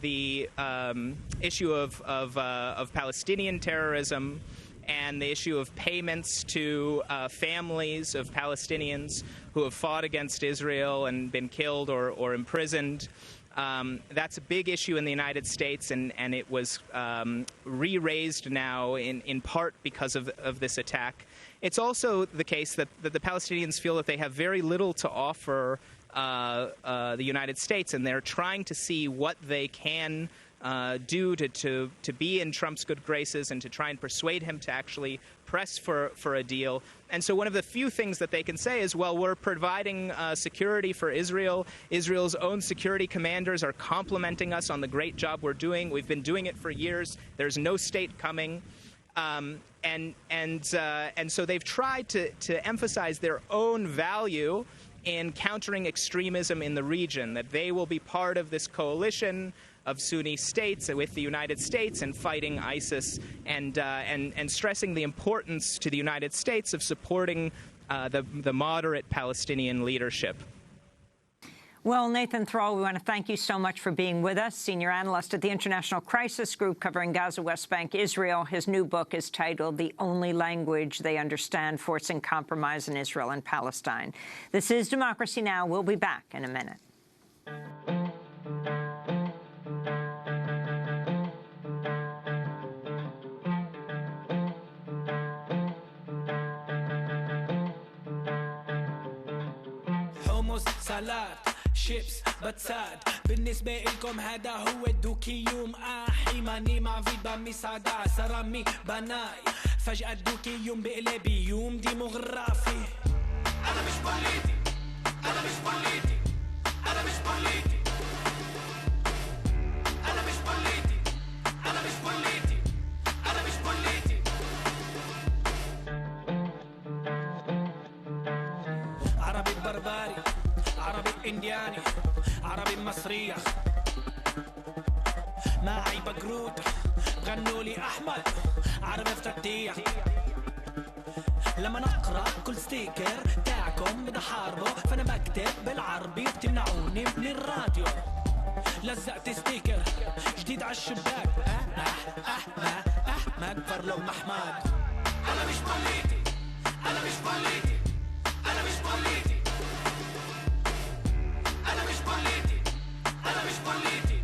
issue of Palestinian terrorism and the issue of payments to families of Palestinians who have fought against Israel and been killed or imprisoned. That's a big issue in the United States, and it was re-raised now in part because of this attack. It's also the case that the Palestinians feel that they have very little to offer the United States, and they're trying to see what they can do to be in Trump's good graces and to try and persuade him to actually press for a deal. And so one of the few things that they can say is, well, we're providing security for Israel. Israel's own security commanders are complimenting us on the great job we're doing. We've been doing it for years. There's no state coming. And so they've tried to emphasize their own value in countering extremism in the region, that they will be part of this coalition of Sunni states with the United States and fighting ISIS, and stressing the importance to the United States of supporting the moderate Palestinian leadership. Well, Nathan Thrall, we want to thank you so much for being with us, senior analyst at the International Crisis Group covering Gaza, West Bank, Israel. His new book is titled The Only Language They Understand, Forcing Compromise in Israel and Palestine. This is Democracy Now! We'll be back in a minute. سلاد شيبس بتساد بالنسبة إلكم هذا هو الدوكي يوم حيماني مع فيد بامي سعدا سرامي بناي فجأة الدوكي يوم بقلبي يوم ديموغرافي أنا مش بوليتي أنا مش بوليتي أنا مش بوليتي أنا مش بوليتي أنا مش بوليتي أنا مش بوليتي عربي بربري عربي اندياني عربي مصرية معي بقروط غنوا لي احمد عربي فتتية لما نقرأ كل ستيكر تاعكم بدي حاربه فانا بكتب بالعربي بتمنعوني من الراديو لزقت ستيكر جديد عالشباك احمد فرلو محمد انا مش بوليتي انا مش بوليتي انا مش بوليتي أنا مش بوليتي أنا مش بوليتي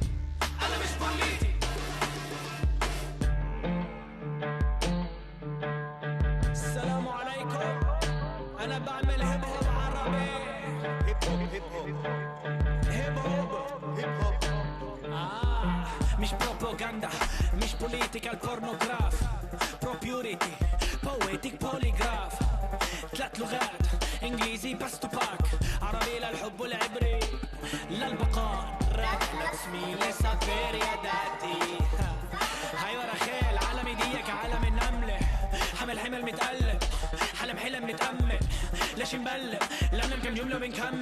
أنا مش بوليتي السلام عليكم أنا بعمل هيب هوب عربي هيب هوب هيب هوب هيب هوب هيب هوب مش بروباغندا مش بوليتيكال بورنوغراف بروبيوريتي بويتيك بوليغراف 3 لغات انجليزي بس توباك عربي للحب والعبري للبقاء رحلة اسمي لسافر يا داتي هاي ورا خيل عالمي ديك عالم النملة حمل حمل متقلب حلم حلم متأمل I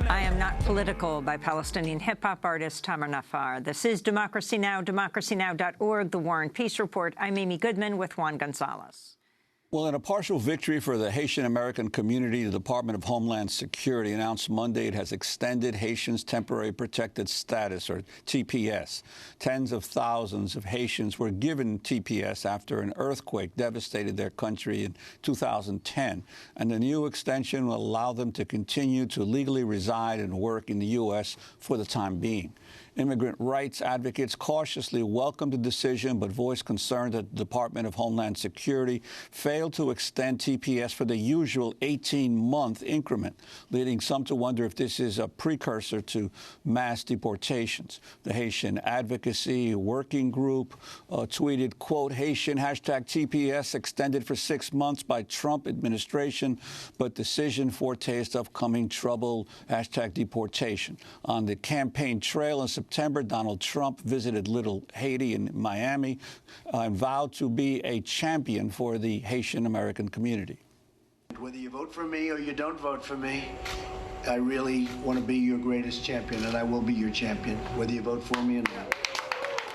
Am Not Political by Palestinian hip-hop artist Tamar Nafar. This is Democracy Now!, democracynow.org, The War and Peace Report. I'm Amy Goodman with Juan Gonzalez. Well, in a partial victory for the Haitian-American community, the Department of Homeland Security announced Monday it has extended Haitians' temporary protected status, or TPS. Tens of thousands of Haitians were given TPS after an earthquake devastated their country in 2010, and the new extension will allow them to continue to legally reside and work in the U.S. for the time being. Immigrant rights advocates cautiously welcomed the decision, but voiced concern that the Department of Homeland Security failed to extend TPS for the usual 18-month increment, leading some to wonder if this is a precursor to mass deportations. The Haitian Advocacy Working Group tweeted, quote, Haitian #TPS extended for 6 months by Trump administration, but decision foretastes of coming trouble, #deportation. On the campaign trail in September, Donald Trump visited Little Haiti in Miami and vowed to be a champion for the Haitian-American community. Whether you vote for me or you don't vote for me, I really want to be your greatest champion, and I will be your champion, whether you vote for me or not.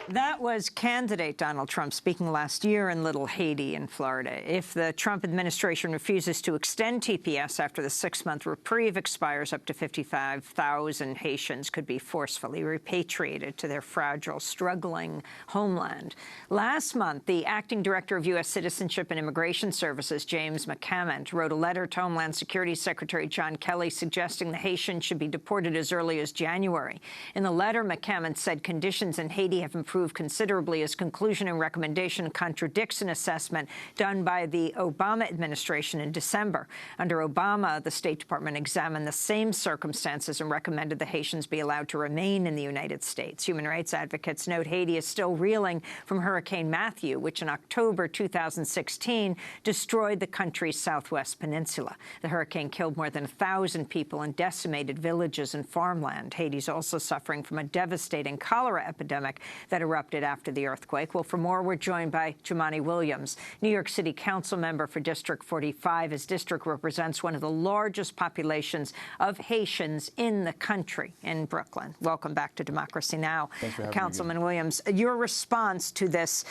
That was candidate Donald Trump speaking last year in Little Haiti in Florida. If the Trump administration refuses to extend TPS after the 6-month reprieve expires, up to 55,000 Haitians could be forcefully repatriated to their fragile, struggling homeland. Last month, the acting director of U.S. Citizenship and Immigration Services, James McCament, wrote a letter to Homeland Security Secretary John Kelly suggesting the Haitians should be deported as early as January. In the letter, McCament said conditions in Haiti have improved considerably. His conclusion and recommendation contradicts an assessment done by the Obama administration in December. Under Obama, the State Department examined the same circumstances and recommended the Haitians be allowed to remain in the United States. Human rights advocates note Haiti is still reeling from Hurricane Matthew, which in October 2016 destroyed the country's southwest peninsula. The hurricane killed more than 1,000 people and decimated villages and farmland. Haiti's also suffering from a devastating cholera epidemic that erupted after the earthquake. Well, for more, we're joined by Jumaane Williams, New York City Council member for District 45. His district represents one of the largest populations of Haitians in the country in Brooklyn. Welcome back to Democracy Now! Thanks for having Councilman me. Williams, your response to this,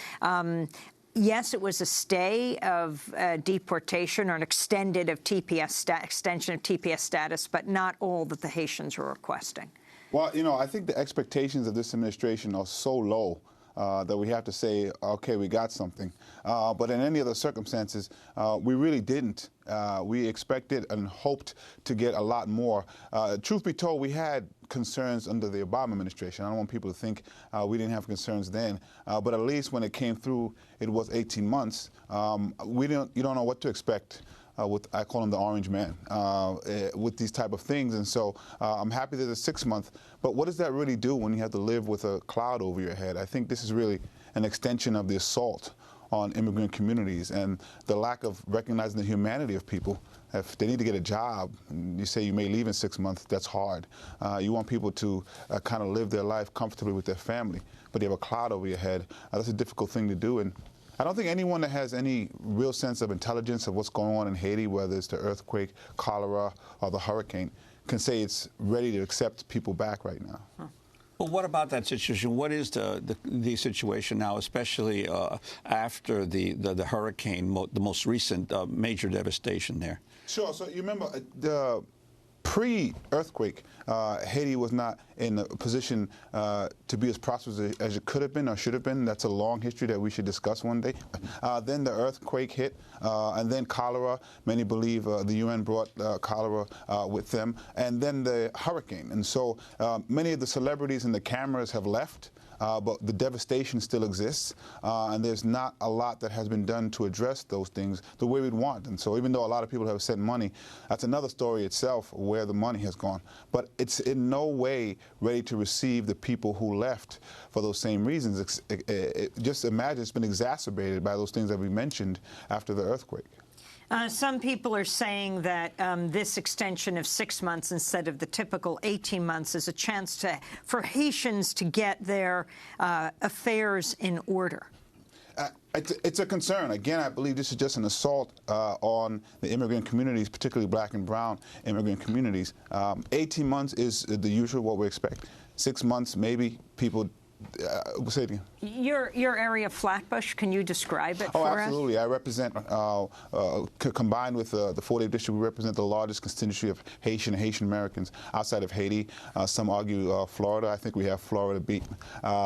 yes, it was a stay of deportation or an extension of TPS status, but not all that the Haitians were requesting. Well, you know, I think the expectations of this administration are so low that we have to say, okay, we got something. But in any other circumstances, we really didn't. We expected and hoped to get a lot more. Truth be told, we had concerns under the Obama administration. I don't want people to think we didn't have concerns then. But at least when it came through, it was 18 months. You don't know what to expect. I call him the orange man, with these type of things. And so I'm happy that it's 6 months. But what does that really do when you have to live with a cloud over your head? I think this is really an extension of the assault on immigrant communities and the lack of recognizing the humanity of people. If they need to get a job, and you say you may leave in 6 months, that's hard. You want people to kind of live their life comfortably with their family, but you have a cloud over your head. That's a difficult thing to do. And I don't think anyone that has any real sense of intelligence of what's going on in Haiti, whether it's the earthquake, cholera, or the hurricane, can say it's ready to accept people back right now. Huh. Well, what about that situation? What is the situation now, especially after the hurricane, the most recent major devastation there? Sure. So you remember the pre-earthquake, Haiti was not in a position to be as prosperous as it could have been or should have been. That's a long history that we should discuss one day. Then the earthquake hit, and then cholera. Many believe the UN brought cholera with them. And then the hurricane. And so many of the celebrities and the cameras have left. But the devastation still exists, and there's not a lot that has been done to address those things the way we'd want. And so even though a lot of people have sent money, that's another story itself where the money has gone. But it's in no way ready to receive the people who left for those same reasons. Just imagine it's been exacerbated by those things that we mentioned after the earthquake. Some people are saying that this extension of 6 months instead of the typical 18 months is a chance for Haitians to get their affairs in order. It's a concern. Again, I believe this is just an assault on the immigrant communities, particularly black and brown immigrant communities. 18 months is the usual what we expect. 6 months, maybe people. Say it again. Your area, Flatbush, can you describe it for us? Oh, absolutely. I represent, combined with the 40th District, we represent the largest constituency of Haitian and Haitian Americans outside of Haiti. Some argue Florida. I think we have Florida beat.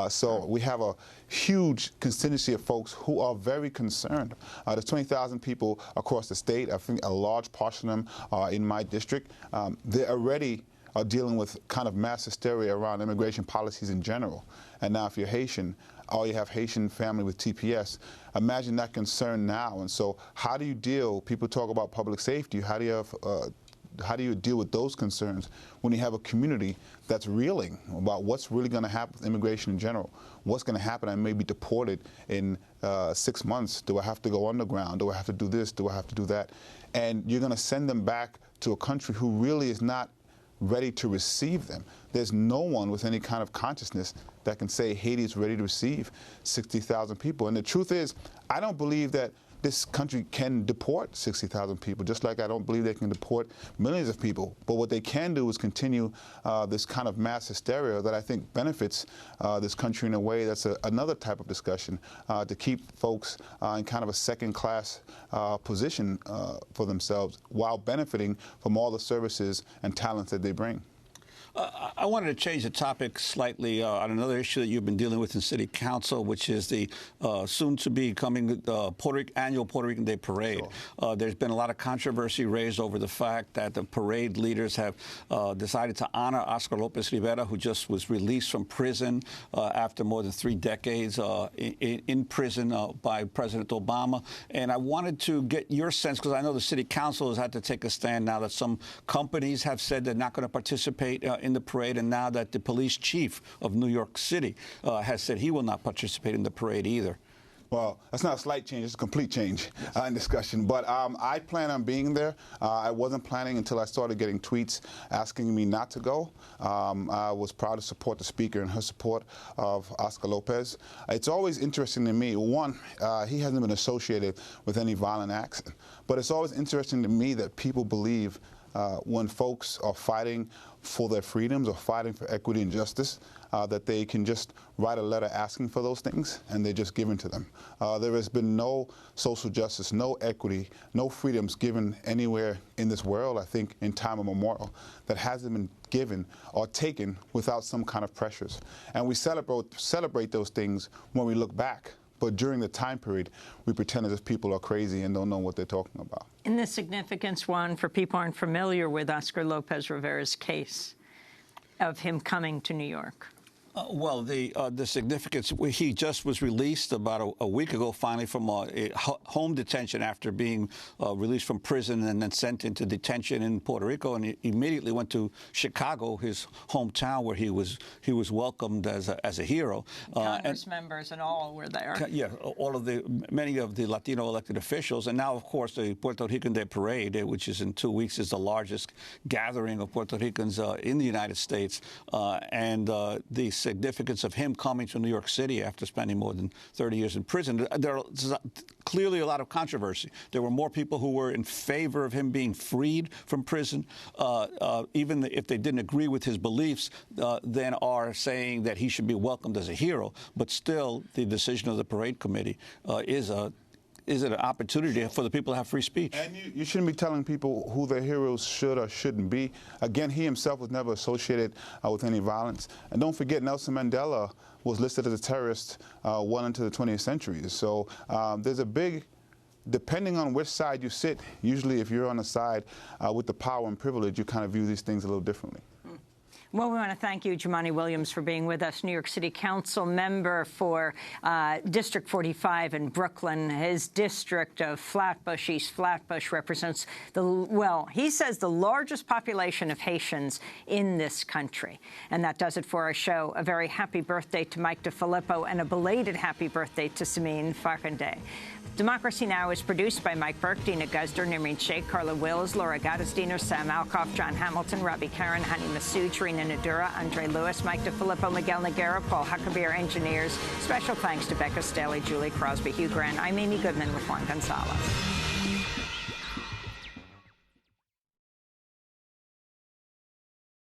So we have a huge constituency of folks who are very concerned. There's 20,000 people across the state. I think a large portion of them are in my district. They're already are dealing with kind of mass hysteria around immigration policies in general. And now if you're Haitian, or you have Haitian family with TPS, imagine that concern now. And so how do you deal, people talk about public safety, how do you deal with those concerns when you have a community that's reeling about what's really going to happen with immigration in general? What's going to happen? I may be deported in 6 months. Do I have to go underground? Do I have to do this? Do I have to do that? And you're going to send them back to a country who really is not ready to receive them. There's no one with any kind of consciousness that can say Haiti is ready to receive 60,000 people. And the truth is, I don't believe that this country can deport 60,000 people, just like I don't believe they can deport millions of people. But what they can do is continue this kind of mass hysteria that I think benefits this country in a way that's another type of discussion to keep folks in kind of a second-class position for themselves while benefiting from all the services and talents that they bring. I wanted to change the topic slightly on another issue that you've been dealing with in City Council, which is the soon-to-be coming annual Puerto Rican Day Parade. Sure. There's been a lot of controversy raised over the fact that the parade leaders have decided to honor Oscar Lopez Rivera, who just was released from prison after more than 3 decades in prison by President Obama. And I wanted to get your sense, because I know the City Council has had to take a stand now that some companies have said they're not going to participate in the parade, and now that the police chief of New York City has said he will not participate in the parade either. Well, that's not a slight change, it's a complete change in discussion. But I plan on being there. I wasn't planning until I started getting tweets asking me not to go. I was proud to support the speaker and her support of Oscar Lopez. It's always interesting to me, one, he hasn't been associated with any violent acts, but it's always interesting to me that people believe when folks are fighting for their freedoms or fighting for equity and justice, that they can just write a letter asking for those things and they're just given to them. There has been no social justice, no equity, no freedoms given anywhere in this world, I think, in time immemorial, that hasn't been given or taken without some kind of pressures. And we celebrate those things when we look back. But during the time period, we pretend as if people are crazy and don't know what they're talking about. In the significance, Juan, for people who aren't familiar with Oscar Lopez Rivera's case of him coming to New York. Well, the significance, he just was released about a week ago, finally, from home detention after being released from prison and then sent into detention in Puerto Rico, and he immediately went to Chicago, his hometown, where he was welcomed as a hero. Congress members and all were there. Yeah, many of the Latino elected officials, and now, of course, the Puerto Rican Day Parade, which is in 2 weeks, is the largest gathering of Puerto Ricans in the United States, and the significance of him coming to New York City after spending more than 30 years in prison. There's clearly a lot of controversy. There were more people who were in favor of him being freed from prison, even if they didn't agree with his beliefs, than are saying that he should be welcomed as a hero. But still, the decision of the parade committee is an opportunity for the people to have free speech. And you shouldn't be telling people who their heroes should or shouldn't be. Again, he himself was never associated with any violence. And don't forget, Nelson Mandela was listed as a terrorist well into the 20th century. So there's a big, depending on which side you sit, usually if you're on the side with the power and privilege, you kind of view these things a little differently. Well, we want to thank you, Jumaane Williams, for being with us, New York City Council member for District 45 in Brooklyn. His district of Flatbush, East Flatbush, represents he says the largest population of Haitians in this country. And that does it for our show. A very happy birthday to Mike DeFilippo and a belated happy birthday to Samin Farkhande. Democracy Now! Is produced by Mike Burke, Dina Guzder, Nimreen Sheikh, Carla Wills, Laura Gottesdiener, Sam Alkoff, John Hamilton, Robbie Karen, Hani Masood, Tarina Nadura, Andre Lewis, Mike DeFilippo, Miguel Noguera, Paul Huckabee, engineers. Special thanks to Becca Staley, Julie Crosby, Hugh Grant. I'm Amy Goodman with Juan Gonzalez.